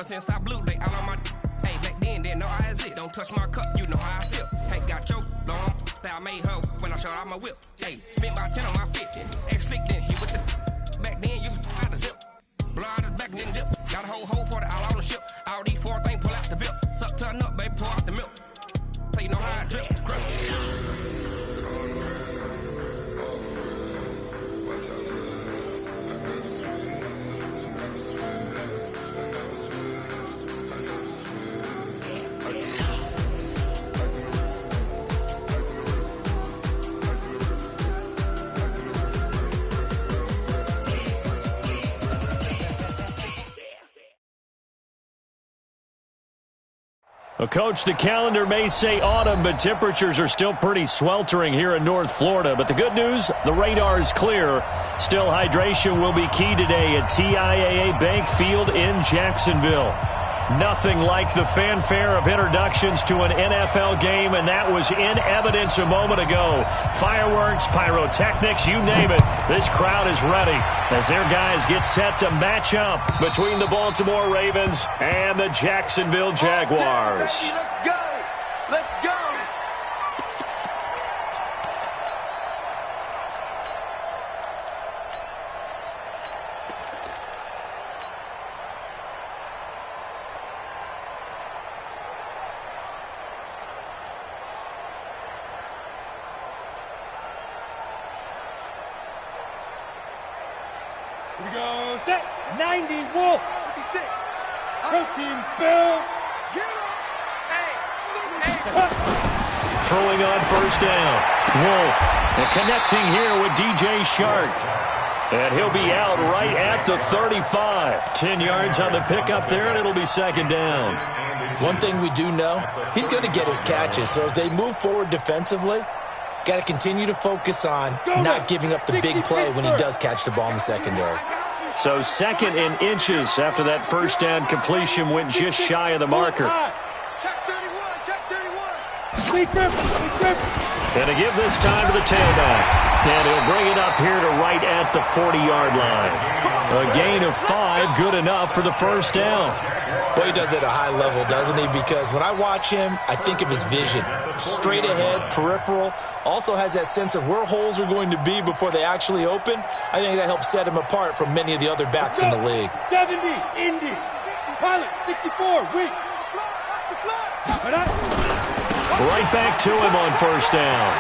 since I blew, they all on my. Hey, back then, didn't know I exist. Don't touch my cup, you know how I feel. Hey, got your long. I made her when I showed out my whip. Hey, spent about 10 on my fit. Ex-slick, then he with the. Back then, used to out the zip. Blow out his back and then dip. Got a whole party all on the ship. All these 4 things pull out the VIP. Suck, turn up, baby, pour out the milk. So you know how I drip. Well, Coach, the calendar may say autumn, but temperatures are still pretty sweltering here in North Florida. But the good news, the radar is clear. Still, hydration will be key today at TIAA Bank Field in Jacksonville. Nothing like the fanfare of introductions to an NFL game, and that was in evidence a moment ago. Fireworks, pyrotechnics, you name it. This crowd is ready as their guys get set to match up between the Baltimore Ravens and the Jacksonville Jaguars. Let's go! Let's go! Here we go, set, 90, Wolf, 56, protein spill, get up, hey. Throwing on first down, Wolf, and connecting here with DJ Shark. And he'll be out right at the 35. 10 yards on the pickup there, and it'll be second down. One thing we do know, he's going to get his catches, so as they move forward defensively, got to continue to focus on not giving up the big play when he does catch the ball in the secondary. So second in inches after that first down completion went just shy of the marker. And to give this time to the tailback. And he'll bring it up here to right at the 40-yard line. A gain of 5, good enough for the first down. Well, he does it at a high level, doesn't he? Because when I watch him, I think of his vision. Straight ahead, peripheral. Also has that sense of where holes are going to be before they actually open. I think that helps set him apart from many of the other backs in the league. 70, Indy. Pilot, 64, weak. Right back to him on first down.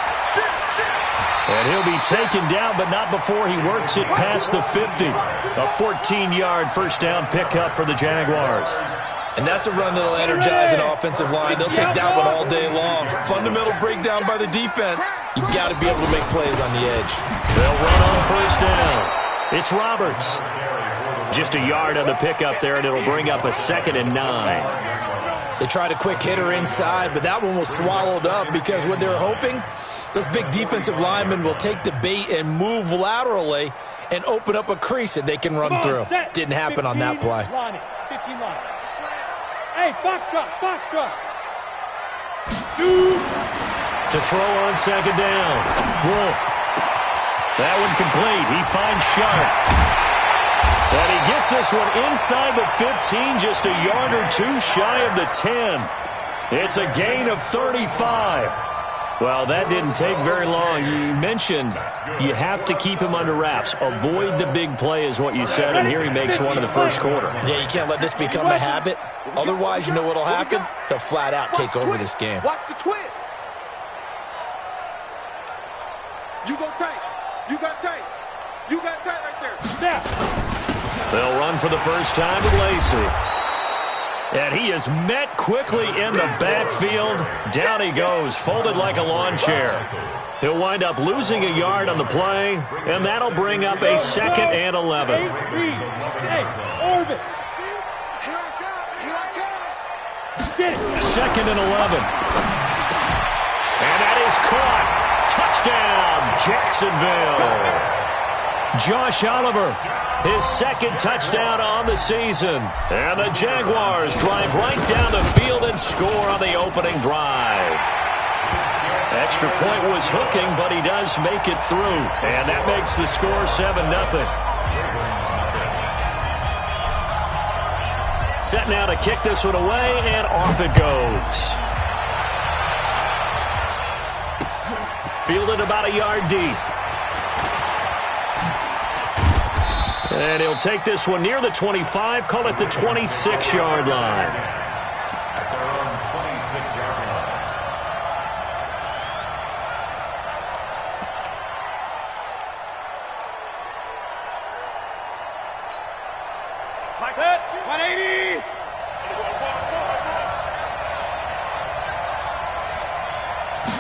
And he'll be taken down, but not before he works it past the 50. A 14-yard first down pickup for the Jaguars. And that's a run that'll energize an offensive line. They'll take that one all day long. Fundamental breakdown by the defense. You've got to be able to make plays on the edge. They'll run on first down. It's Roberts. Just a yard on the pickup there, and it'll bring up a 2nd and 9. They tried a quick hitter inside, but that one was swallowed up because what they're hoping, those big defensive linemen will take the bait and move laterally and open up a crease that they can run through. Didn't happen on that play. 15 line. Hey, foxtrot, foxtrot. Shoot. To throw on second down. Wolf. That one complete. He finds Sharp. And he gets this one inside the 15, just a yard or 2 shy of the 10. It's a gain of 35. Well, that didn't take very long. You mentioned you have to keep him under wraps. Avoid the big play is what you said, and here he makes one in the first quarter. Yeah, you can't let this become a habit. Otherwise, you know what will happen? He'll flat out take over this game. Watch the twist. You go tight. You got tight. You got tight right there. Snap. They'll run for the first time with Lacey. And he is met quickly in the backfield. Down he goes, folded like a lawn chair. He'll wind up losing a yard on the play, and that'll bring up a 2nd and 11. Orbit. Second and 11. And that is caught. Touchdown, Jacksonville. Josh Oliver, his 2nd touchdown on the season. And the Jaguars drive right down the field and score on the opening drive. Extra point was hooking, but he does make it through. And that makes the score 7-0. set now to kick this one away, and off it goes. Fielded about a yard deep. And he'll take this one near the 25, call it the 26-yard line. Like that, 180.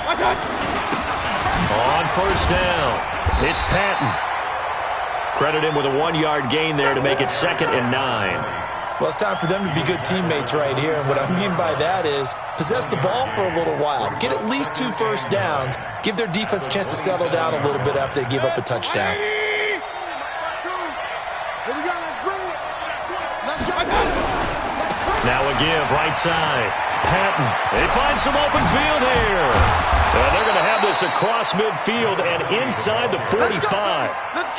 Like that. On first down, it's Patton. Credit him with a 1-yard gain there to make it 2nd and 9. Well, it's time for them to be good teammates right here. And what I mean by that is possess the ball for a little while. Get at least 2 first downs. Give their defense a chance to settle down a little bit after they give up a touchdown. Now a give, right side. Patton, they find some open field here. They're going to have this across midfield and inside the 45.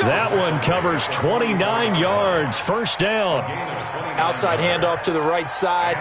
That one covers 29 yards, first down. Outside handoff to the right side.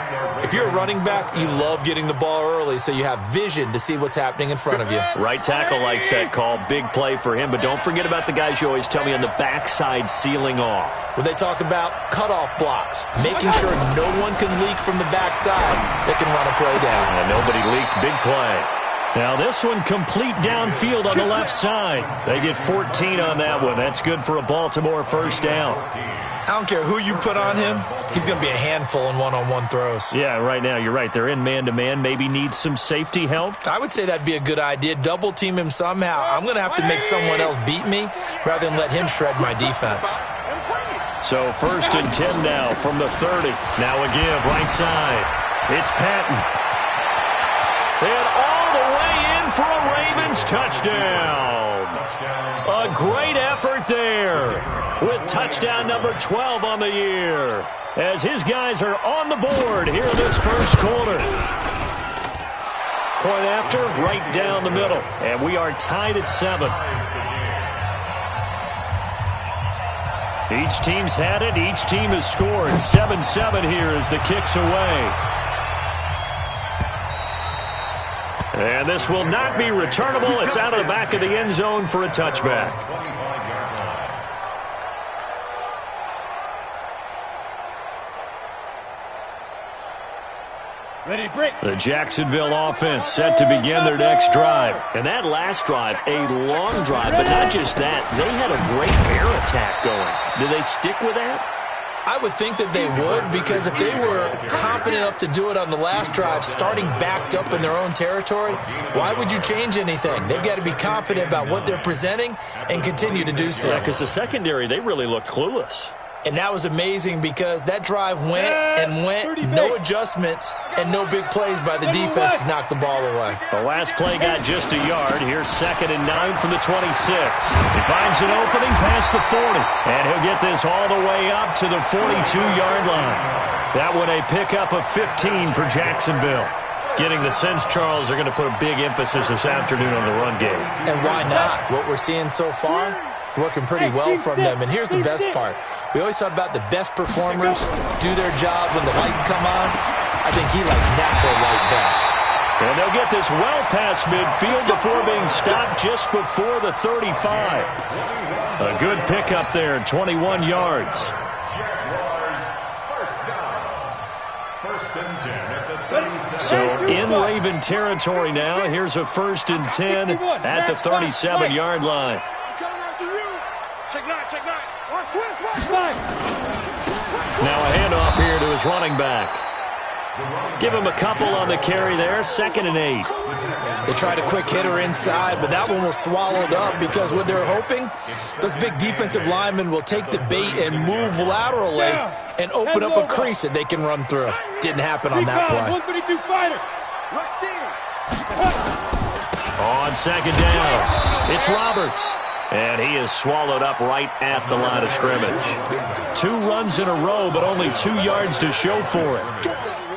If you're a running back, you love getting the ball early so you have vision to see what's happening in front of you. Right tackle likes that call. Big play for him, but don't forget about the guys you always tell me on the backside sealing off. When they talk about cutoff blocks, making sure no one can leak from the backside that can run a play down. And nobody leaked, big play. Now this one complete downfield on the left side. They get 14 on that one. That's good for a Baltimore first down. I don't care who you put on him. He's going to be a handful in one-on-one throws. Yeah, right now, you're right. They're in man-to-man. Maybe need some safety help. I would say that'd be a good idea. Double team him somehow. I'm going to have to make someone else beat me rather than let him shred my defense. So 1st and 10 now from the 30. Now a give, right side. It's Patton. And all the way in for a Ravens touchdown. A great effort there with touchdown number 12 on the year as his guys are on the board here in this first quarter. Point after, right down the middle, and we are tied at 7. Each team's had it. Each team has scored. 7-7 here as the kick's away. And this will not be returnable. It's out of the back of the end zone for a touchback. Ready, break. The Jacksonville offense set to begin their next drive. And that last drive, a long drive, but not just that. They had a great air attack going. Do they stick with that? I would think that they would, because if they were competent enough to do it on the last drive, starting backed up in their own territory, why would you change anything? They've got to be confident about what they're presenting and continue to do so. Yeah, because the secondary, they really looked clueless. And that was amazing because that drive went and went, no adjustments and no big plays by the defense to knock the ball away. The last play got just a yard. Here's 2nd and 9 from the 26. He finds an opening past the 40, and he'll get this all the way up to the 42-yard line. That one a pickup of 15 for Jacksonville. Getting the sense, Charles, they're going to put a big emphasis this afternoon on the run game. And why not? What we're seeing so far is working pretty well from them. And here's the best part. We always talk about the best performers do their job when the lights come on. I think he likes natural light best. And they'll get this well past midfield before being stopped just before the 35. A good pickup there, 21 yards. So in Raven territory now. Here's a 1st and 10 at the 37-yard line. Check nine. Watch twist. Now a handoff here to his running back. Give him a couple on the carry there. 2nd and 8. They tried a quick hitter inside, but that one was swallowed up because what they're hoping, those big defensive linemen will take the bait and move laterally and open up a crease that they can run through. Didn't happen on that play. 132 fighter. On 2nd down, it's Roberts. And he is swallowed up right at the line of scrimmage. 2 runs in a row, but only 2 yards to show for it.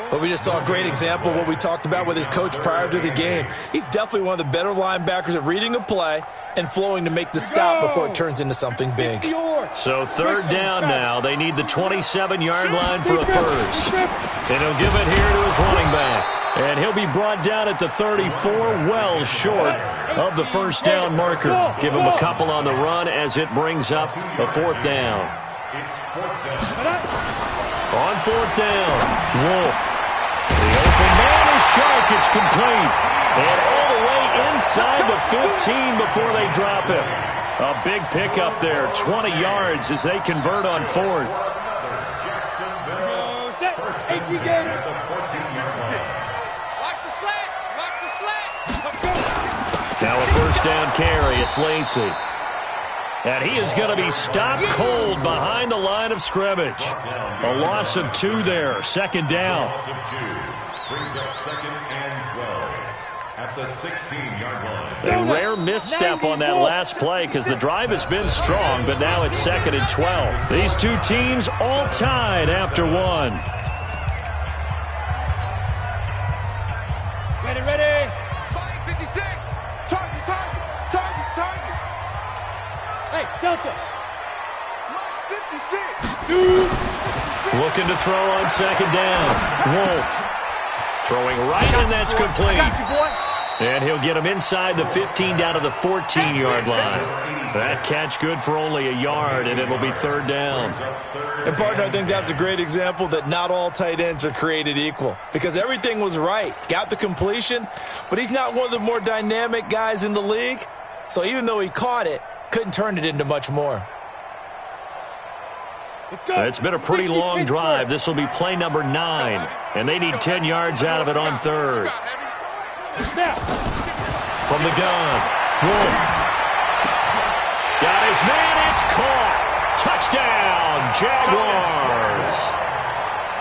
But we just saw a great example of what we talked about with his coach prior to the game. He's definitely one of the better linebackers at reading a play and flowing to make the stop before it turns into something big. So third down now. They need the 27-yard line for a first. And he'll give it here to his running back. And he'll be brought down at the 34, well short of the first down marker. Give him a couple on the run as it brings up a fourth down. On fourth down, Wolf. The open man is sharp. It's complete. And all the way inside the 15 before they drop him. A big pickup there, 20 yards as they convert on fourth. Now a first down carry. It's Lacey. And he is going to be stopped cold behind the line of scrimmage. A loss of 2 there. Second down. Brings up second and 12 at the 16-yard line. A rare misstep on that last play because the drive has been strong, but now it's second and 12. These two teams all tied after one. Ready. 56. Target. Hey, Delta. 56. Looking to throw on second down. Wolf throwing right, and that's complete. I got you, boy. And he'll get him inside the 15 down to the 14-yard line. That catch good for only a yard, and it'll be third down. And, partner, I think that's a great example that not all tight ends are created equal because everything was right. Got the completion, but he's not one of the more dynamic guys in the league. So even though he caught it, couldn't turn it into much more. It's been a pretty long drive. This will be play number 9, and they need 10 yards out of it on third. From the gun, Wolf. Got his man, it's caught. Touchdown, Jaguars.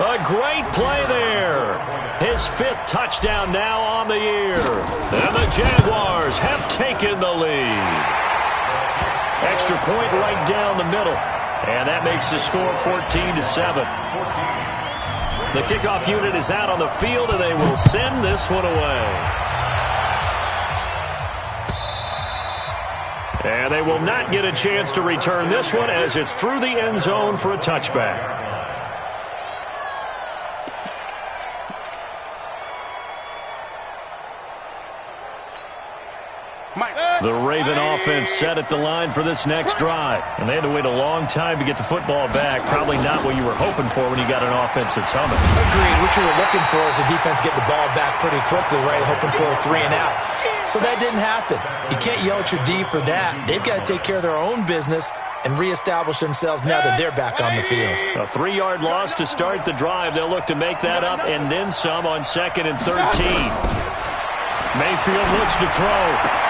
A great play there. His 5th touchdown now on the year. And the Jaguars have taken the lead. Extra point right down the middle. And that makes the score 14-7. The kickoff unit is out on the field, and they will send this one away. And they will not get a chance to return this one as it's through the end zone for a touchback. The Raven offense set at the line for this next drive. And they had to wait a long time to get the football back. Probably not what you were hoping for when you got an offense that's humming. Agreed. What you were looking for is the defense get the ball back pretty quickly, right? Hoping for a 3 and out. So that didn't happen. You can't yell at your D for that. They've got to take care of their own business and reestablish themselves now that they're back on the field. A 3-yard loss to start the drive. They'll look to make that up and then some on 2nd and 13. Mayfield looks to throw.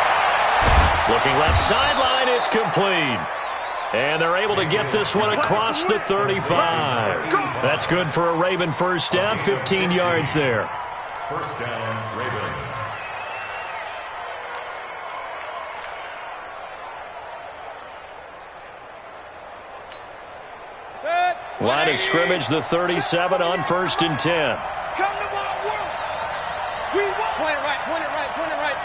Looking left sideline, it's complete. And they're able to get this one across the 35. That's good for a Raven first down, 15 yards there. First down, Ravens. Line of scrimmage, the 37 on 1st and 10. Come to my world. We want. Point it right.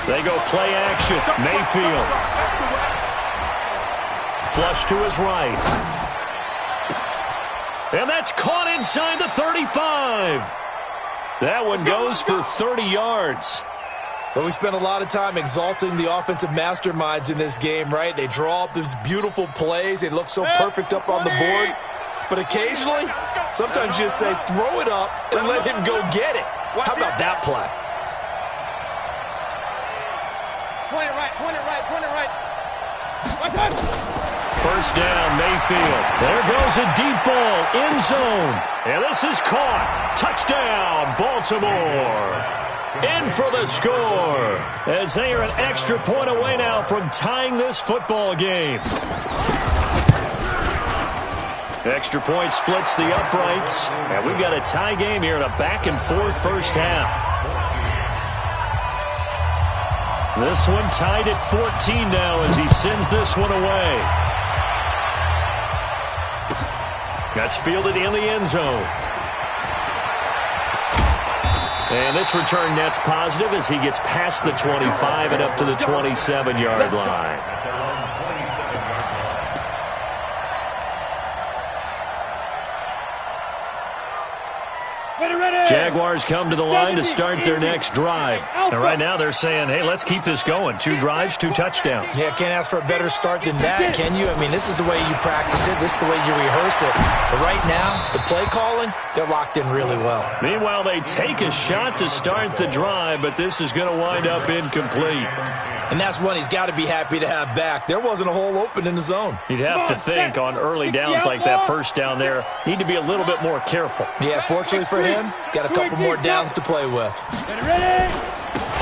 They go play action. Mayfield. Flush to his right. And that's caught inside the 35. That one goes for 30 yards. But we spent a lot of time exalting the offensive masterminds in this game, right? They draw up these beautiful plays. They look so perfect up on the board. But occasionally, sometimes you just say, throw it up and let him go get it. How about that play? Point it right. First down, Mayfield. There goes a deep ball, end zone. And this is caught. Touchdown, Baltimore. In for the score, as they are an extra point away now from tying this football game. Extra point splits the uprights, and we've got a tie game here in a back-and-forth first half. This one tied at 14 now as he sends this one away. That's fielded in the end zone. And this return net's positive as he gets past the 25 and up to the 27-yard line. Jaguars come to the line to start their next drive. And right now they're saying, hey, let's keep this going. 2 drives, 2 touchdowns. Yeah, can't ask for a better start than that, can you? I mean, this is the way you practice it. This is the way you rehearse it. But right now, the play calling, they're locked in really well. Meanwhile, they take a shot to start the drive, but this is going to wind up incomplete. And that's one he's got to be happy to have back. There wasn't a hole open in the zone. You'd have to think on early downs like that first down there, need to be a little bit more careful. Yeah, fortunately for him, got a couple more downs to play with.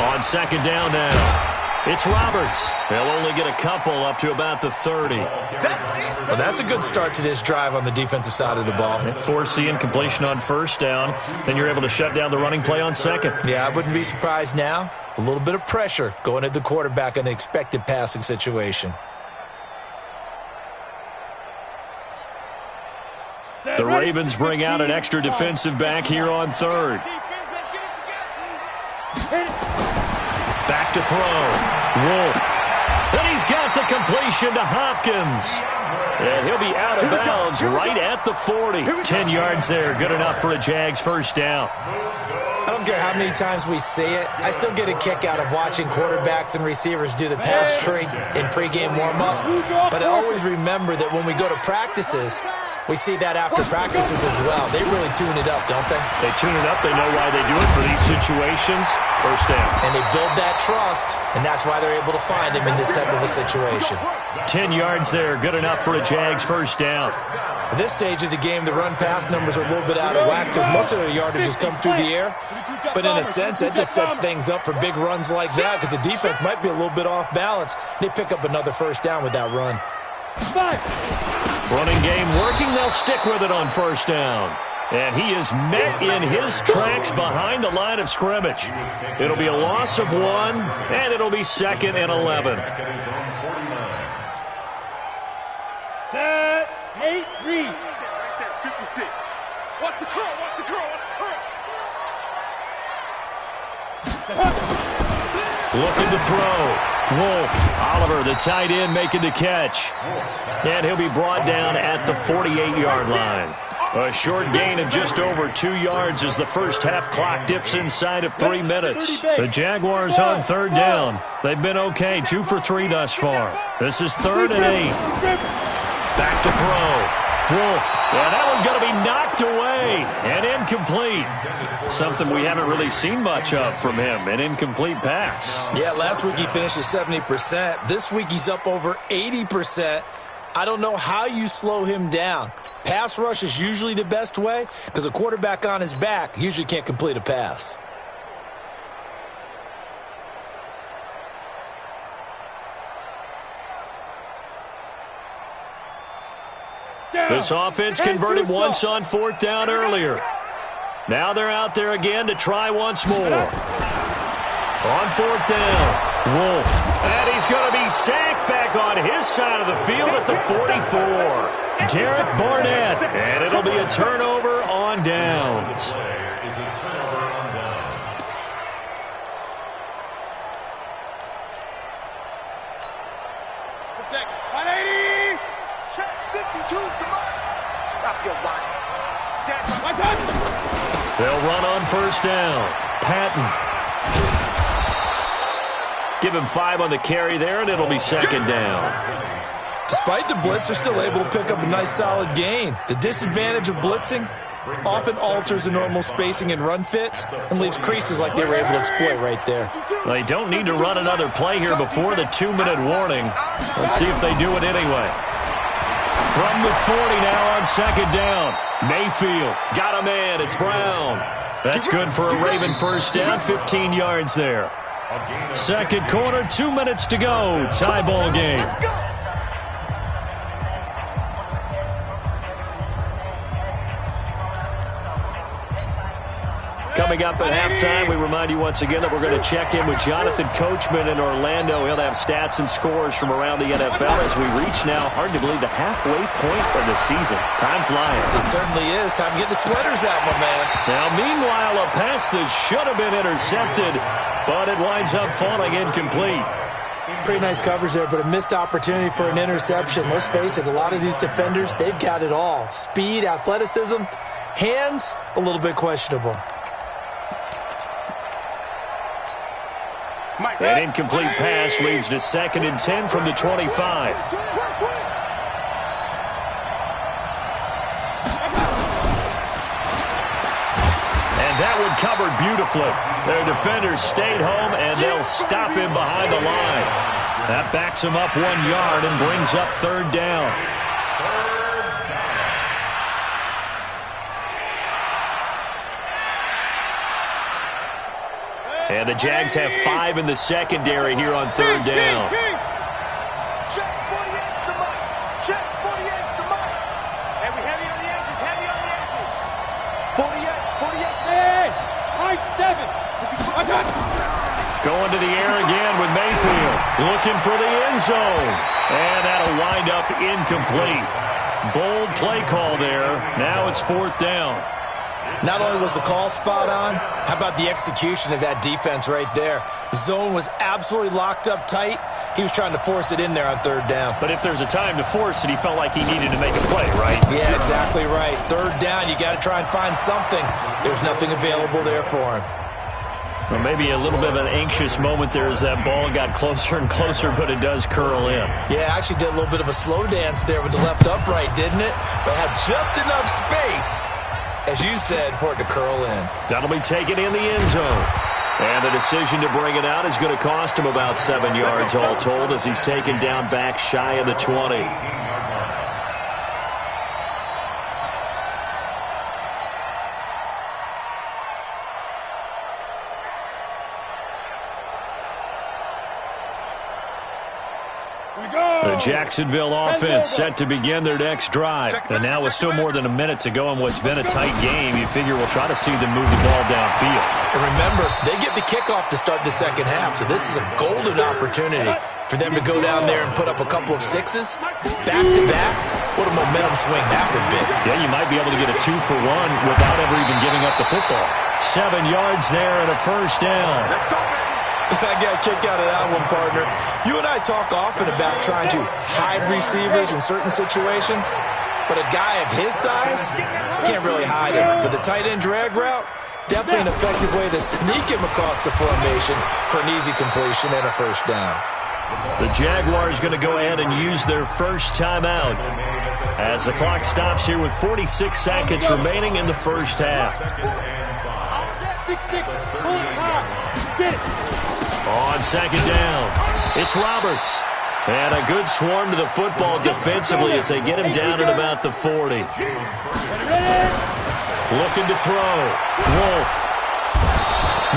On second down now, it's Roberts. They'll only get a couple up to about the 30. Well, that's a good start to this drive on the defensive side of the ball. Forcing incompletion on first down, then you're able to shut down the running play on second. Yeah, I wouldn't be surprised now. A little bit of pressure going at the quarterback in an expected passing situation. The Ravens bring out an extra defensive back here on third. Back to throw. Wolf. And he's got the completion to Hopkins. And he'll be out of bounds right at the 40. 10 yards there. Good enough for a Jags first down. I don't care how many times we see it. I still get a kick out of watching quarterbacks and receivers do the pass tree in pregame warm-up. But I always remember that when we go to practices, we see that after practices as well. They really tune it up, don't they? They tune it up. They know why they do it for these situations. First down. And they build that trust, and that's why they're able to find him in this type of a situation. 10 yards there. Good enough for a Jags first down. At this stage of the game, the run-pass numbers are a little bit out of whack because most of the yardage has come through the air. But in a sense, that just sets things up for big runs like that because the defense might be a little bit off balance. They pick up another first down with that run. Running game working. They'll stick with it on first down. And he is met in his tracks behind the line of scrimmage. It'll be a loss of 1, and it'll be 2nd and 11. Set, 8, read. 56. Watch the curl, watch the curl, watch the curl. Looking to throw. Wolf. Oliver, the tight end, making the catch. And he'll be brought down at the 48-yard line. A short gain of just over 2 yards as the first half clock dips inside of 3 minutes. The Jaguars on third down. They've been okay, 2 for 3 thus far. This is 3rd and 8. Back to throw. Wolf. Yeah, that one's going to be knocked away and incomplete. Something we haven't really seen much of from him, an incomplete pass. Yeah, last week he finished at 70%. This week he's up over 80%. I don't know how you slow him down. Pass rush is usually the best way because a quarterback on his back usually can't complete a pass. This offense converted once on 4th down earlier. Now they're out there again to try once more. On 4th down, Wolf. And he's going to be sacked back on his side of the field at the 44. Derek Barnett. And it'll be a turnover on downs. They'll run on first down. Patton. Give him 5 on the carry there, and it'll be 2nd down. Despite the blitz, they're still able to pick up a nice, solid gain. The disadvantage of blitzing often alters the normal spacing and run fits and leaves creases like they were able to exploit right there. They don't need to run another play here before the 2-minute warning. Let's see if they do it anyway. From the 40 now on 2nd down. Mayfield got a man. It's Brown. That's good for a Raven first down. 15 yards there. Second quarter, 2 minutes to go. Tie ball game. Coming up at halftime, we remind you once again that we're going to check in with Jonathan Coachman in Orlando. He'll have stats and scores from around the NFL as we reach now, hard to believe, the halfway point of the season. Time flying. It certainly is. Time to get the sweaters out, my man. Now, meanwhile, a pass that should have been intercepted, but it winds up falling incomplete. Pretty nice coverage there, but a missed opportunity for an interception. Let's face it, a lot of these defenders, they've got it all. Speed, athleticism. Hands, a little bit questionable. An incomplete pass leads to 2nd and 10 from the 25. And that one covered beautifully. Their defenders stayed home, and they'll stop him behind the line. That backs him up 1 yard and brings up 3rd down. And the Jags have 5 in the secondary here on 3rd down. Check 48's the mark. Check 48's the mark. Heavy on the edges, heavy on the edges. 48. Hey, high 7. I got Going to the air again with Mayfield. Looking for the end zone. And that'll wind up incomplete. Bold play call there. Now it's 4th down. Not only was the call spot on, how about the execution of that defense right there? The zone was absolutely locked up tight. He was trying to force it in there on 3rd down. But if there's a time to force it, he felt like he needed to make a play, right? Yeah, exactly right. 3rd down, you got to try and find something. There's nothing available there for him. Well, maybe a little bit of an anxious moment there as that ball got closer and closer, but it does curl in. Yeah, actually did a little bit of a slow dance there with the left upright, didn't it? But had just enough space, as you said, for it to curl in. That'll be taken in the end zone. And the decision to bring it out is going to cost him about 7 yards all told as he's taken down back shy of the 20. The Jacksonville offense set to begin their next drive. And now with still more than a minute to go in what's been a tight game, you figure we'll try to see them move the ball downfield. And remember, they get the kickoff to start the second half, so this is a golden opportunity for them to go down there and put up a couple of sixes back-to-back. What a momentum swing that would be. Yeah, you might be able to get a 2-for-1 without ever even giving up the football. 7 yards there and a first down. I got a kick out of that one, partner. You and I talk often about trying to hide receivers in certain situations, but a guy of his size can't really hide him. But the tight end drag route, definitely an effective way to sneak him across the formation for an easy completion and a first down. The Jaguars going to go ahead and use their first timeout as the clock stops here with 46 seconds remaining in the first half. 6-6, pull it hard. Get it. On second down, it's Roberts. And a good swarm to the football defensively as they get him down at about the 40. Looking to throw. Wolf.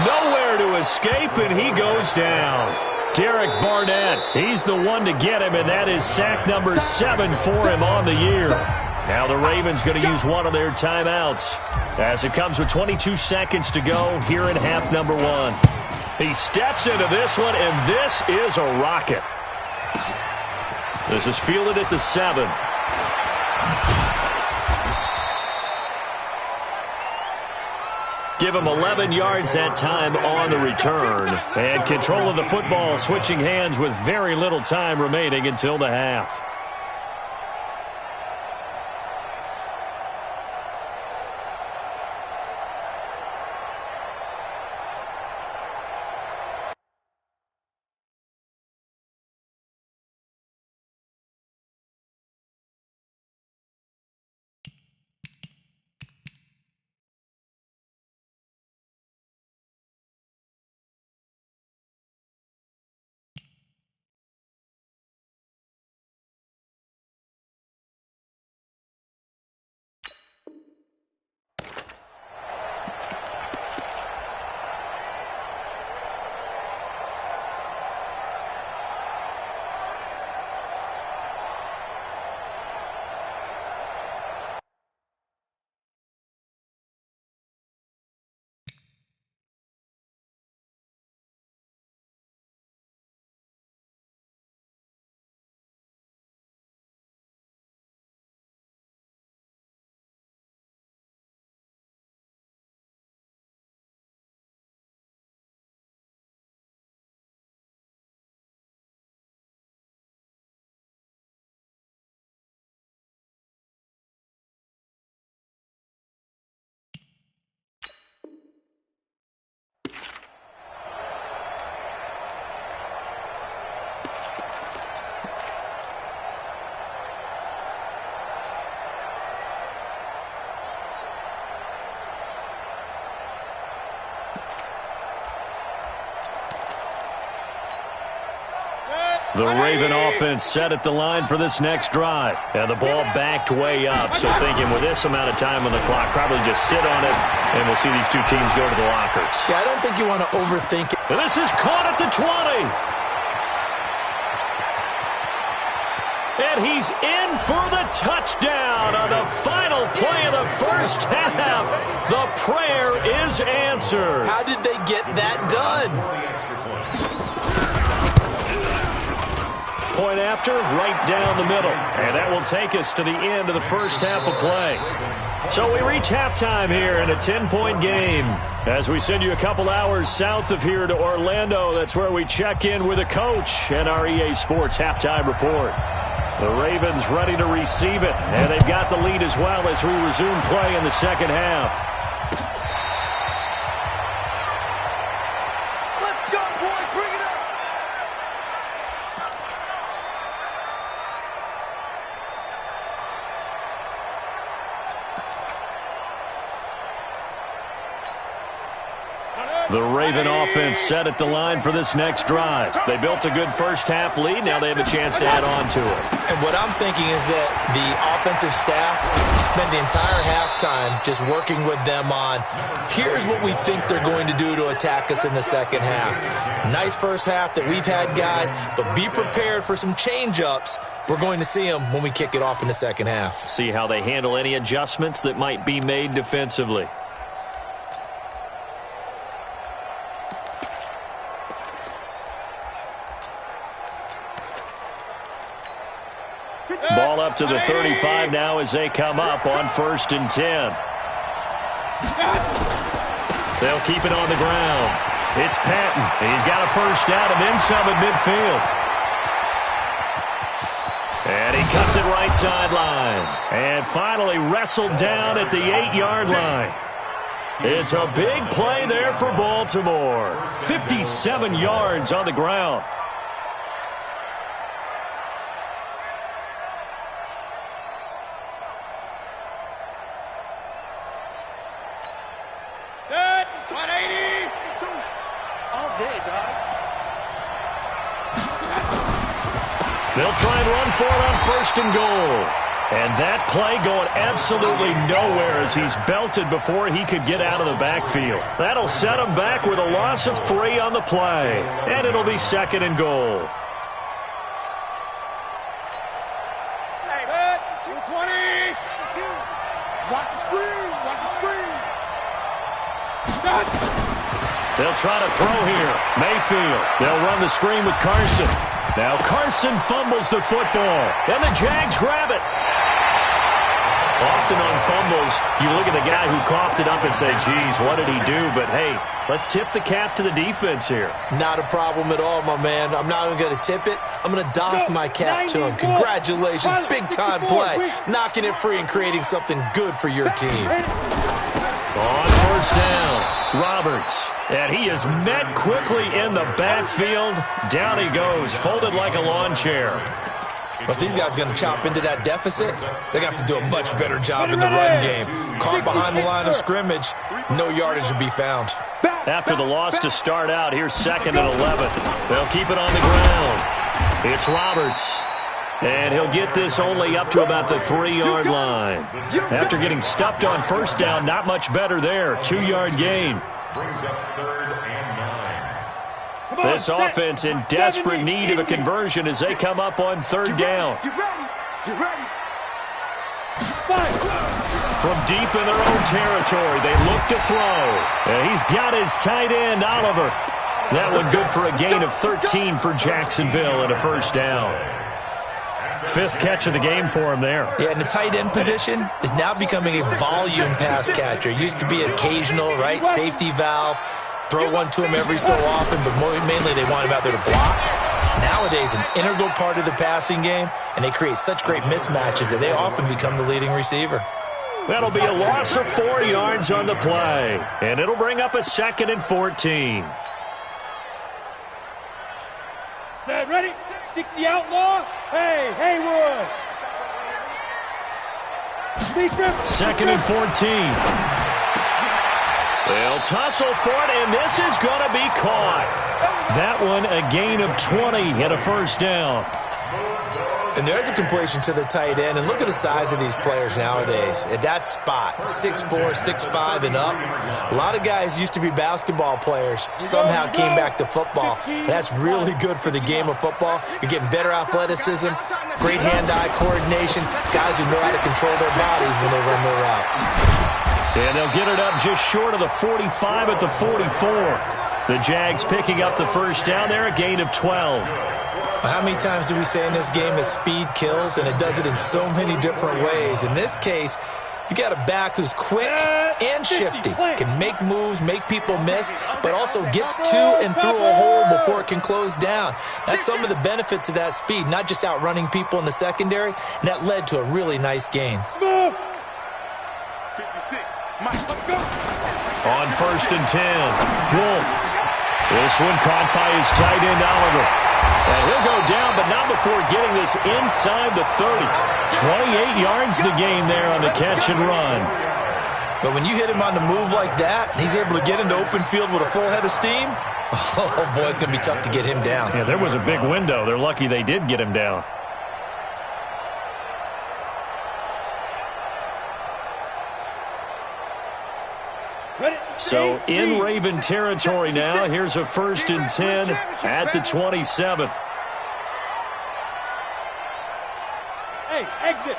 Nowhere to escape, and he goes down. Derek Barnett, he's the one to get him, and that is sack number 7 for him on the year. Now the Ravens going to use one of their timeouts as it comes with 22 seconds to go here in half number 1. He steps into this one, and this is a rocket. This is fielded at the 7. Give him 11 yards that time on the return. And control of the football switching hands with very little time remaining until the half. The Raven offense set at the line for this next drive. And the ball backed way up, so thinking with this amount of time on the clock, probably just sit on it, and we'll see these two teams go to the lockers. Yeah, I don't think you want to overthink it. And this is caught at the 20. And he's in for the touchdown on the final play of the first half. The prayer is answered. How did they get that done? Point after, right down the middle. And that will take us to the end of the first half of play. So we reach halftime here in a 10-point game. As we send you a couple hours south of here to Orlando, that's where we check in with a coach and our EA Sports halftime report. The Ravens ready to receive it, and they've got the lead as well as we resume play in the second half. Let's go, boys. Bring it up. The Raven offense set at the line for this next drive. They built a good first half lead. Now they have a chance to add on to it. And what I'm thinking is that the offensive staff spent the entire halftime just working with them on, here's what we think they're going to do to attack us in the second half. Nice first half that we've had, guys, but be prepared for some change-ups. We're going to see them when we kick it off in the second half. See how they handle any adjustments that might be made defensively. Ball up to the 35 now as they come up on 1st and 10. They'll keep it on the ground. It's Patton. He's got a first down and then some at midfield. And he cuts it right sideline. And finally wrestled down at the 8-yard line. It's a big play there for Baltimore. 57 yards on the ground. They'll try and run for it on 1st and goal. And that play going absolutely nowhere as he's belted before he could get out of the backfield. That'll set him back with a loss of 3 on the play. And it'll be 2nd and goal. Hey, 220. Watch the screen. Watch the screen. They'll try to throw here. Mayfield. They'll run the screen with Carson. Now Carson fumbles the football, and the Jags grab it. Often on fumbles, you look at the guy who coughed it up and say, geez, what did he do? But, hey, let's tip the cap to the defense here. Not a problem at all, my man. I'm not even going to tip it. I'm going to doff my cap to him. Congratulations, big-time play. Knocking it free and creating something good for your team. On 1st down, Roberts. And he is met quickly in the backfield. Down he goes, folded like a lawn chair. But these guys are going to chop into that deficit. They're going to have to do a much better job in the run game. Caught behind the line of scrimmage, no yardage to be found. After the loss to start out, here's 2nd and 11. They'll keep it on the ground. It's Roberts. And he'll get this only up to about the 3-yard line. After getting stuffed on 1st down, not much better there. 2-yard gain. Brings up 3rd and 9. This offense in desperate need of a conversion as they come up on 3rd down. You ready? You ready? From deep in their own territory, they look to throw. And he's got his tight end, Oliver. That one good for a gain of 13 for Jacksonville and a 1st down. 5th catch of the game for him there. Yeah, and the tight end position is now becoming a volume pass catcher. Used to be occasional, right? Safety valve. Throw one to him every so often, but mainly they want him out there to block. Nowadays, an integral part of the passing game, and they create such great mismatches that they often become the leading receiver. That'll be a loss of 4 yards on the play, and it'll bring up a 2nd and 14. Set, ready? 60 outlaw. Hey, Haywood. 2nd and 14. They'll tussle for it, and this is going to be caught. That one a gain of 20 and a first down. And there's a completion to the tight end. And look at the size of these players nowadays. At that spot, 6'4", 6'5", and up. A lot of guys used to be basketball players, somehow came back to football. And that's really good for the game of football. You're getting better athleticism, great hand-eye coordination, guys who know how to control their bodies when they run their routes. And they'll get it up just short of the 45 at the 44. The Jags picking up the first down there, a gain of 12. How many times do we say in this game that speed kills, and it does it in so many different ways? In this case, you got a back who's quick and shifty, can make moves, make people miss, but also gets to and through a hole before it can close down. That's some of the benefits of that speed, not just outrunning people in the secondary, and that led to a really nice gain. 56. Mike, let's go. On 1st and 10, Wolf. This one caught by his tight end, Oliver. And he'll go down, but not before getting this inside the 30. 28 yards the gain there on the catch and run. But when you hit him on the move like that, and he's able to get into open field with a full head of steam, oh, boy, it's going to be tough to get him down. Yeah, there was a big window. They're lucky they did get him down. So in Raven territory now. Here's a 1st and 10 at the 27. Hey, exit.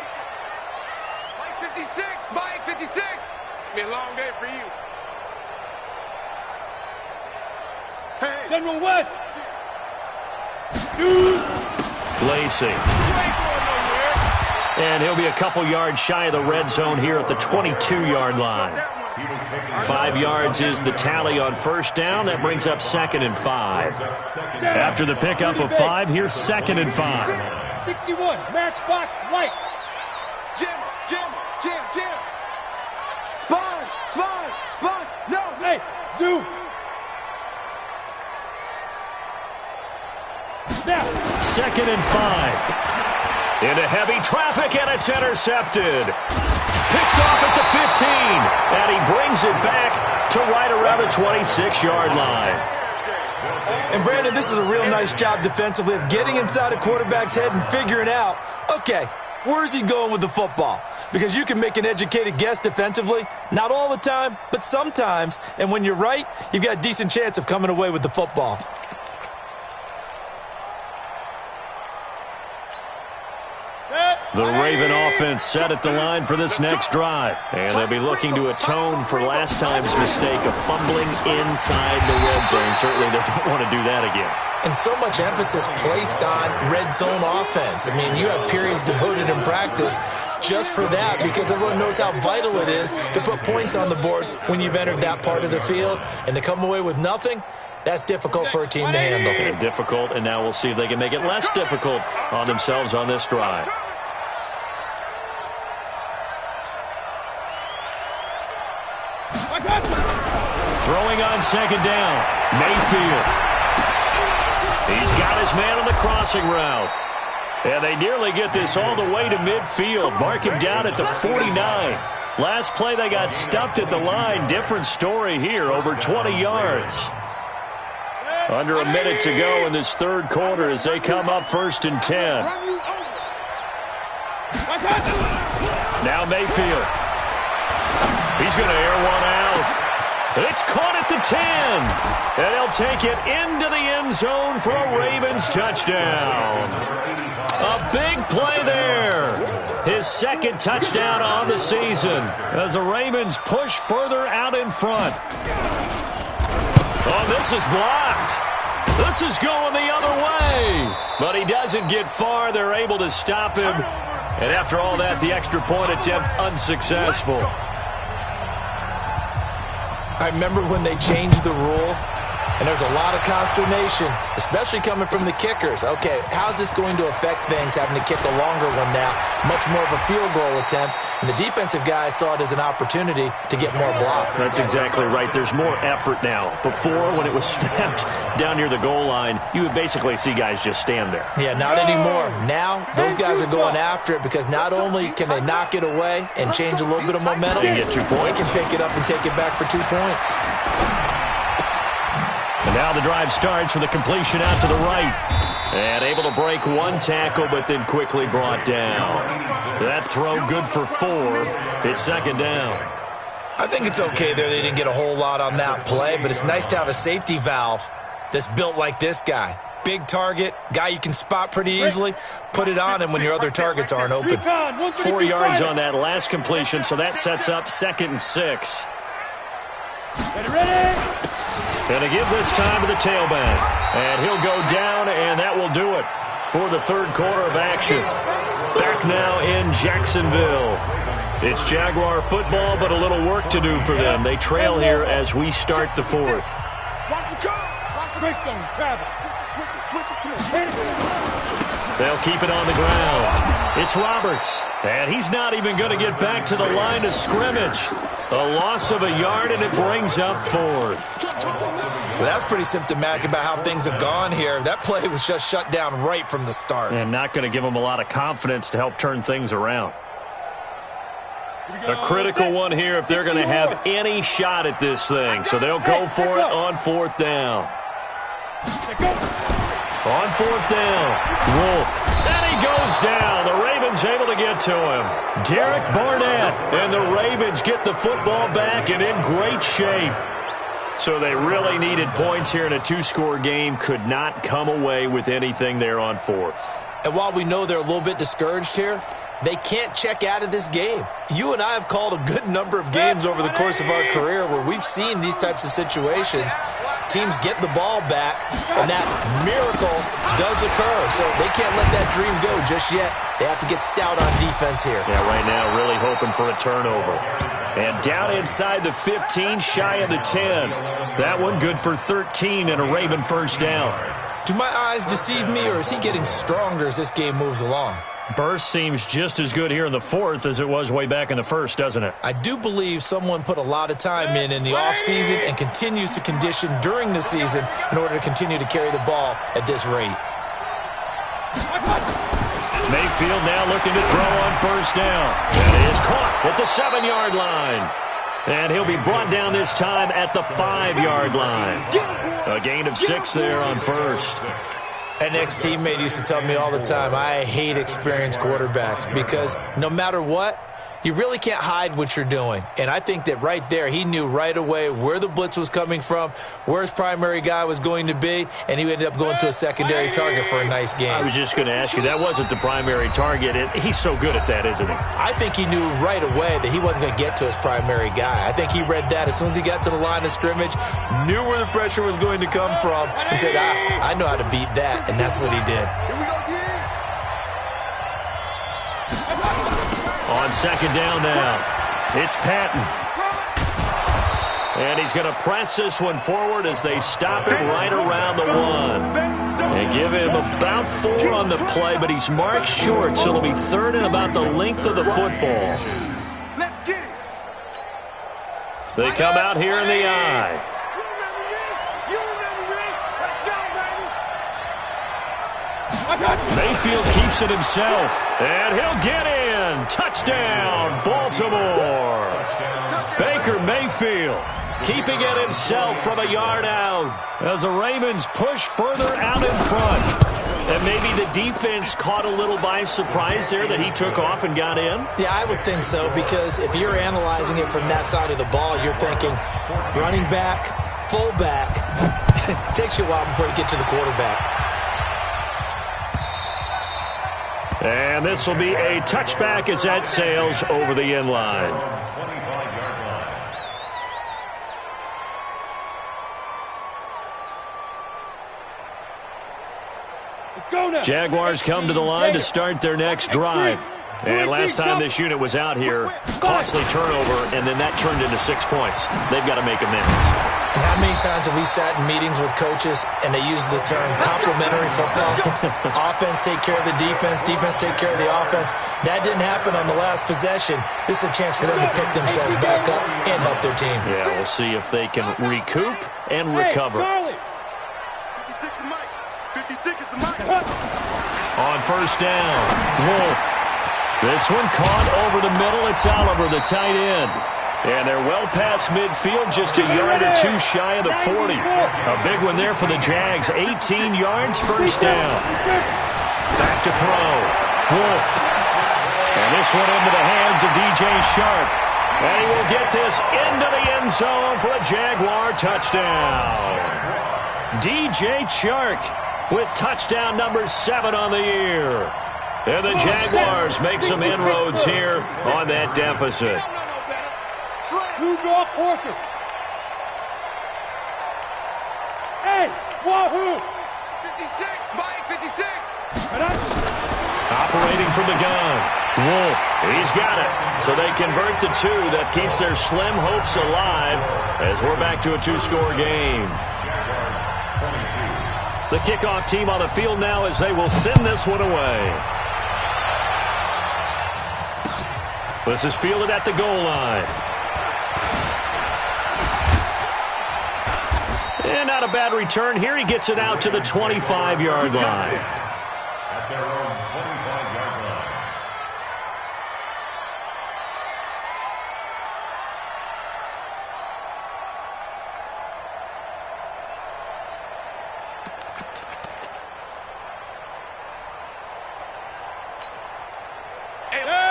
Mike 56. Mike 56. It's been a long day for you. Hey. General West. Shoot. Lacey. And he'll be a couple yards shy of the red zone here at the 22-yard line. 5 yards is the tally on 1st down. That brings up 2nd and 5. After the pickup of 5, here's 2nd and 5. 61, matchbox light. Jim. Sponge. No. Hey, Zoo. Now. 2nd and 5. Into heavy traffic, and it's intercepted. Picked off at the 15, and he brings it back to right around the 26-yard line. And, Brandon, this is a real nice job defensively of getting inside a quarterback's head and figuring out, okay, where's he going with the football? Because you can make an educated guess defensively, not all the time, but sometimes. And when you're right, you've got a decent chance of coming away with the football. The Raven offense set at the line for this next drive. And they'll be looking to atone for last time's mistake of fumbling inside the red zone. Certainly they don't want to do that again. And so much emphasis placed on red zone offense. I mean, you have periods devoted in practice just for that because everyone knows how vital it is to put points on the board when you've entered that part of the field. And to come away with nothing, that's difficult for a team to handle. And difficult, and now we'll see if they can make it less difficult on themselves on this drive. Throwing on 2nd down, Mayfield. He's got his man on the crossing route. And they nearly get this all the way to midfield. Mark him down at the 49. Last play, they got stuffed at the line. Different story here, over 20 yards. Under a minute to go in this 3rd quarter as they come up 1st and 10. Now Mayfield. He's going to air one out. It's caught at the 10. And he'll take it into the end zone for a Ravens touchdown. A big play there. His 2nd touchdown on the season as the Ravens push further out in front. Oh, this is blocked. This is going the other way. But he doesn't get far. They're able to stop him. And after all that, the extra point attempt unsuccessful. I remember when they changed the rule, and there was a lot of consternation, especially coming from the kickers. Okay, how's this going to affect things, having to kick a longer one now, much more of a field goal attempt, and the defensive guys saw it as an opportunity to get more block. That's exactly right. There's more effort now. Before, when it was snapped down near the goal line, you would basically see guys just stand there. Yeah, not anymore. Now, those guys are going after it because not only can they knock it away and change a little bit of momentum, they get 2 points. They can pick it up and take it back for 2 points. And now the drive starts with a completion out to the right. And able to break one tackle, but then quickly brought down. That throw good for 4. It's second down. I think it's okay there. They didn't get a whole lot on that play, but it's nice to have a safety valve that's built like this guy. Big target, guy you can spot pretty easily. Put it on him when your other targets aren't open. 4 yards on that last completion, so that sets up 2nd and 6. Ready? Going to give this time to the tailback. And he'll go down, and that will do it for the third quarter of action. Back now in Jacksonville. It's Jaguar football, but a little work to do for them. They trail here as we start the 4th. They'll keep it on the ground. It's Roberts, and he's not even going to get back to the line of scrimmage. A loss of a yard, and it brings up 4th. Well, that's pretty symptomatic about how things have gone here. That play was just shut down right from the start. And not going to give them a lot of confidence to help turn things around. A critical one here if they're going to have any shot at this thing. So they'll go for it on 4th down. On 4th down, Wolf. And he goes down. The Ravens able to get to him. Derek Barnett. And the Ravens get the football back and in great shape. So they really needed points here in a 2-score game. Could not come away with anything there on 4th. And while we know they're a little bit discouraged here, they can't check out of this game. You and I have called a good number of games over the course of our career where we've seen these types of situations. Teams get the ball back, and that miracle does occur. So they can't let that dream go just yet. They have to get stout on defense here. Yeah, right now really hoping for a turnover. And down inside the 15, shy of the 10. That one good for 13 and a Raven first down. Do my eyes deceive me, or is he getting stronger as this game moves along? Burst seems just as good here in the 4th as it was way back in the 1st, doesn't it? I do believe someone put a lot of time in the offseason and continues to condition during the season in order to continue to carry the ball at this rate. Mayfield now looking to throw on first down. That is caught at the 7-yard line. And he'll be brought down this time at the 5-yard line. A gain of 6 there on first. An ex-teammate used to tell me all the time, I hate experienced quarterbacks because no matter what, you really can't hide what you're doing. And I think that right there, he knew right away where the blitz was coming from, where his primary guy was going to be, and he ended up going to a secondary target for a nice game. I was just going to ask you, that wasn't the primary target. He's so good at that, isn't he? I think he knew right away that he wasn't going to get to his primary guy. I think he read that as soon as he got to the line of scrimmage, knew where the pressure was going to come from, and said, I know how to beat that, and that's what he did. On second down now, it's Patton. And he's going to press this one forward as they stop him right around the 1. They give him about 4 on the play, but he's marked short, so it'll be 3rd and about the length of the football. They come out here in the eye. Mayfield keeps it himself, and he'll get in. Touchdown, Baltimore. Baker Mayfield keeping it himself from a yard out as the Ravens push further out in front. And maybe the defense caught a little by surprise there that he took off and got in? Yeah, I would think so, because if you're analyzing it from that side of the ball, you're thinking running back, fullback. It takes you a while before you get to the quarterback. And this will be a touchback as that sails over the end line. Jaguars come to the line to start their next drive. And last time this unit was out here, costly turnover, and then that turned into 6 points. They've got to make amends. And how many times have we sat in meetings with coaches and they use the term complementary football? Offense take care of the defense, defense take care of the offense. That didn't happen on the last possession. This is a chance for them to pick themselves back up and help their team. Yeah, we'll see if they can recoup and recover. On first down, Wolf. This one caught over the middle. It's Oliver, the tight end. And they're well past midfield, just a yard or two shy of the 40. A big one there for the Jags. 18 yards, first down. Back to throw. Wolf. And this one into the hands of DJ Shark. And he will get this into the end zone for a Jaguar touchdown. DJ Chark with touchdown number 7 on the year. And the Jaguars make some inroads here on that deficit. Two draw quarter. Hey, wahoo! 56, Mike, 56. Operating from the gun. Wolf, he's got it. So they convert the 2. That keeps their slim hopes alive as we're back to a 2-score game. The kickoff team on the field now as they will send this one away. This is fielded at the goal line. And not a bad return here. He gets it out to the 25-yard line. At their own 25-yard line.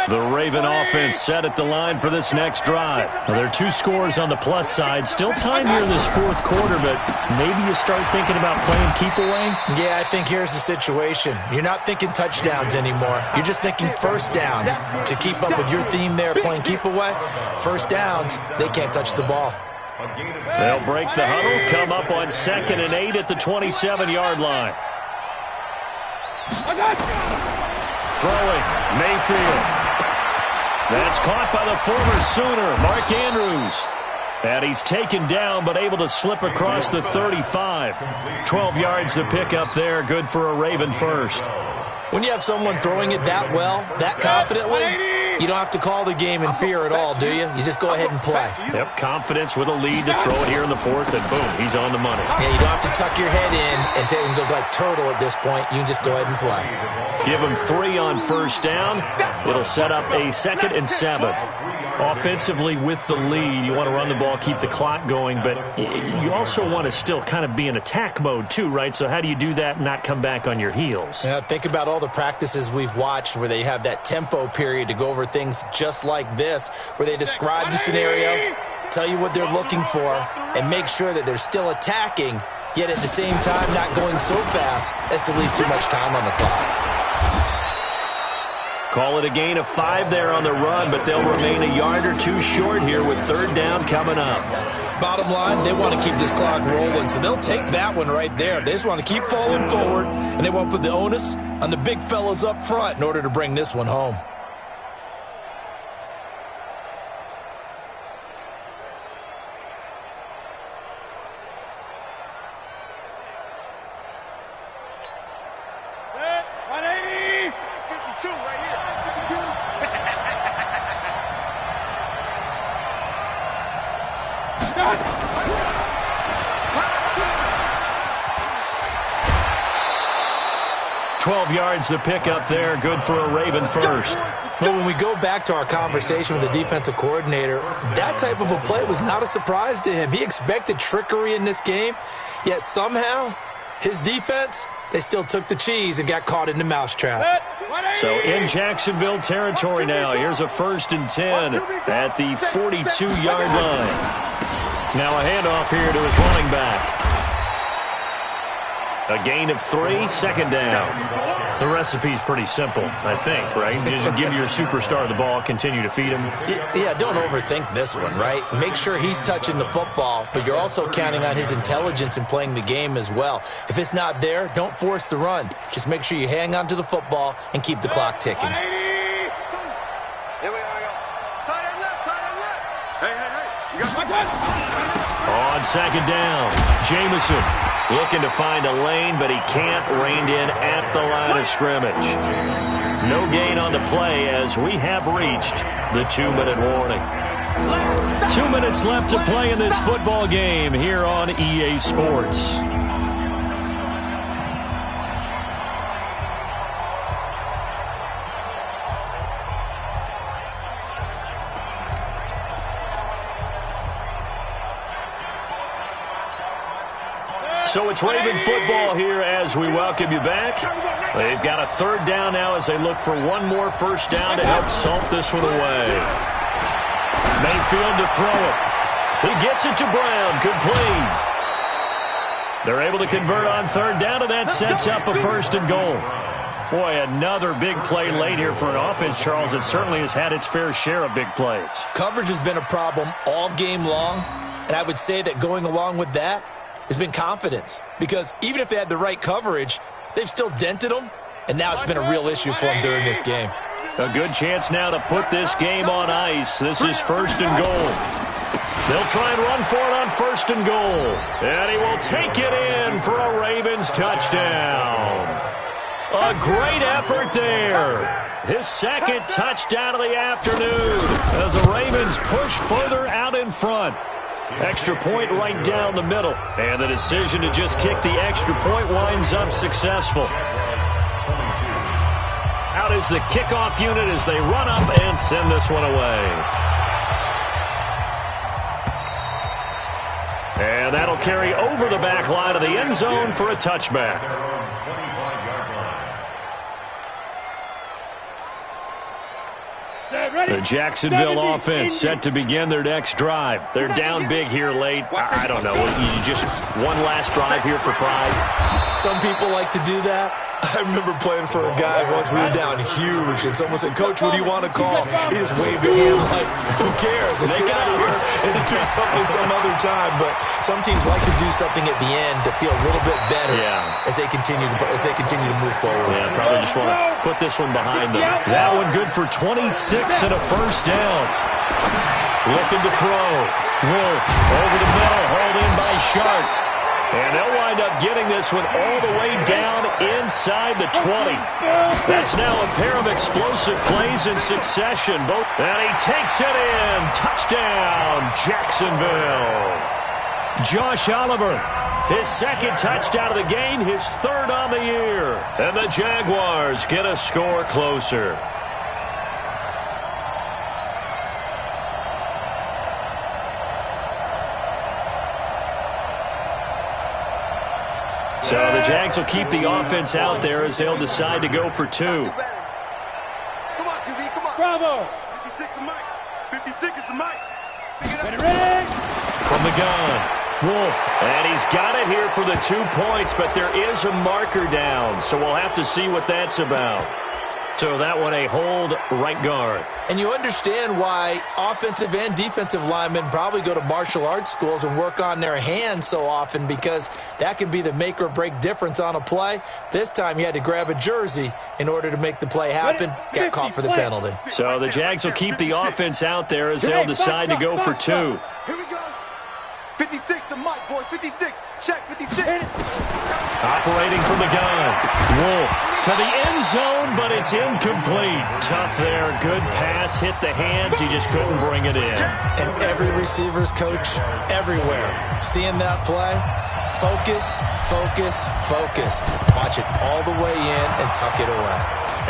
The Raven offense set at the line for this next drive. Now, there are 2 scores on the plus side. Still time here in this 4th quarter, but maybe you start thinking about playing keep away? Yeah, I think here's the situation. You're not thinking touchdowns anymore. You're just thinking first downs. To keep up with your theme there, playing keep away, first downs, they can't touch the ball. They'll break the huddle, come up on 2nd and 8 at the 27-yard line. Throwing, Mayfield. That's caught by the former Sooner, Mark Andrews. And he's taken down but able to slip across the 35. 12 yards to pick up there, good for a Raven first. When you have someone throwing it that well, that confidently, you don't have to call the game in fear at all, do you? You just go ahead and play. Yep, confidence with a lead to throw it here in the 4th, and boom, he's on the money. Yeah, you don't have to tuck your head in and take him look like turtle at this point. You can just go ahead and play. Give him 3 on first down. It'll set up a 2nd and 7. Offensively with the lead, you want to run the ball, keep the clock going, but you also want to still kind of be in attack mode too, right? So how do you do that and not come back on your heels? Yeah, think about all the practices we've watched where they have that tempo period to go over things just like this, where they describe the scenario, tell you what they're looking for, and make sure that they're still attacking, yet at the same time not going so fast as to leave too much time on the clock. Call it a gain of 5 there on the run, but they'll remain a yard or 2 short here with 3rd down coming up. Bottom line, they want to keep this clock rolling, so they'll take that one right there. They just want to keep falling forward, and they want to put the onus on the big fellas up front in order to bring this one home. Right here. 12 yards to pick up there. Good for a Raven first. But when we go back to our conversation with the defensive coordinator, that type of a play was not a surprise to him. He expected trickery in this game, yet somehow his defense, they still took the cheese and got caught in the mousetrap. So in Jacksonville territory now. Here's a 1st and 10 at the 42-yard line. Now a handoff here to his running back. A gain of 3, 2nd down. The recipe's pretty simple, I think, right? Just give your superstar the ball, continue to feed him. Yeah, don't overthink this one, right? Make sure he's touching the football, but you're also counting on his intelligence in playing the game as well. If it's not there, don't force the run. Just make sure you hang on to the football and keep the clock ticking. Here we are. Tight end left, tight end left. Hey. You got On 2nd down, Jameson looking to find a lane, but he can't. Reined in at the line of scrimmage. No gain on the play as we have reached the 2-minute warning. 2 minutes left to play in this football game here on EA Sports. So it's Raven football here as we welcome you back. They've got a third down now as they look for one more first down to help salt this one away. Mayfield to throw it. He gets it to Brown. Complete. They're able to convert on third down, and that sets up a first and goal. Boy, another big play late here for an offense, Charles, that certainly has had its fair share of big plays. Coverage has been a problem all game long, and I would say that going along with that has been confidence. Because even if they had the right coverage, they've still dented them, and now it's been a real issue for them during this game. A good chance now to put this game on ice. This is first and goal. They'll try and run for it on first and goal. And he will take it in for a Ravens touchdown. A great effort there. His second touchdown of the afternoon as the Ravens push further out in front. Extra point right down the middle. And the decision to just kick the extra point winds up successful. Out is the kickoff unit as they run up and send this one away. And that'll carry over the back line of the end zone for a touchback. The Jacksonville offense set to begin their next drive. They're down big here late. I don't know. You just one last drive here for pride. Some people like to do that. I remember playing for a guy once. We were down huge, and someone said, "Coach, what do you want to call?" He just waved a hand like, "Who cares? Let's get out of here and do something some other time." But some teams like to do something at the end to feel a little bit better as they continue to move forward. Yeah, probably just want to put this one behind them. That one good for 26 and a first down. Looking to throw. Wolf over the middle, hauled in by Sharp. And they'll wind up getting this one all the way down inside the 20. That's now a pair of explosive plays in succession. And he takes it in. Touchdown, Jacksonville. Josh Oliver, his second touchdown of the game, his third on the year. And the Jaguars get a score closer. So the Jags will keep the offense out there as they'll decide to go for two. Come on, QB, come on. Bravo. 56 is Mike. 56 is the Mike. Ready? From the gun, Wolf. And he's got it here for the 2 points, but there is a marker down, so we'll have to see what that's about. So that one a hold right guard. And you understand why offensive and defensive linemen probably go to martial arts schools and work on their hands so often, because that can be the make or break difference on a play. This time he had to grab a jersey in order to make the play happen. Got caught for the penalty. So the Jags will keep the offense out there as they'll decide to go for two. Here we go. 56 to Mike, boys. 56. Check 56. Operating from the gun. Wolf to the end zone, but it's incomplete. Tough there. Good pass. Hit the hands. He just couldn't bring it in. And every receiver's coach everywhere seeing that play. Focus, focus, focus. Watch it all the way in and tuck it away.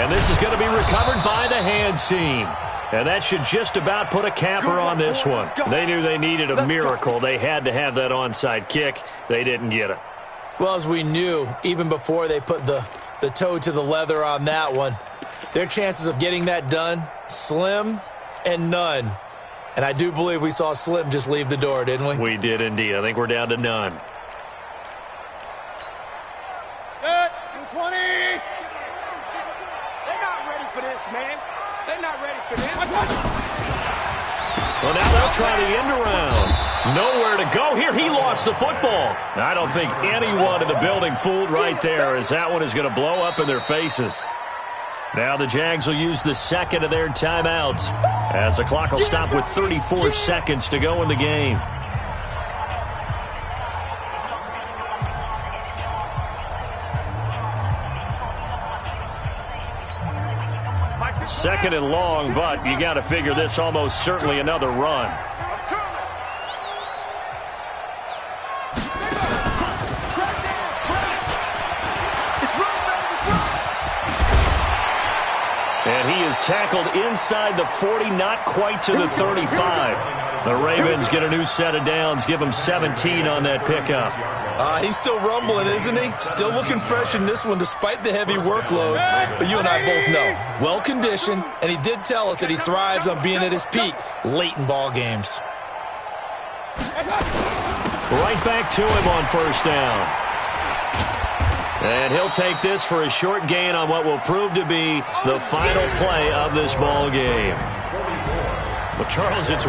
And this is going to be recovered by the hands team. And that should just about put a capper on this one. They knew they needed a miracle. They had to have that onside kick. They didn't get it. Well, as we knew, even before they put the toe to the leather on that one, their chances of getting that done, slim and none. And I do believe we saw Slim just leave the door, didn't we? We did indeed. I think we're down to none. Good. 20. They're not ready for this, man. They're not ready for this. Well, now they'll try the end around. Nowhere to go here. He lost the football. I don't think anyone in the building fooled right there, as that one is going to blow up in their faces. Now the Jags will use the second of their timeouts, as the clock will stop with 34 seconds to go in the game. Second and long, but you got to figure this almost certainly another run. And he is tackled inside the 40, not quite to the 35. The Ravens get a new set of downs, give him 17 on that pickup. He's still rumbling, isn't he? Still looking fresh in this one despite the heavy workload. But you and I both know, well-conditioned, and he did tell us that he thrives on being at his peak late in ball games. Right back to him on first down. And he'll take this for a short gain on what will prove to be the final play of this ball game. Well, Charles, it's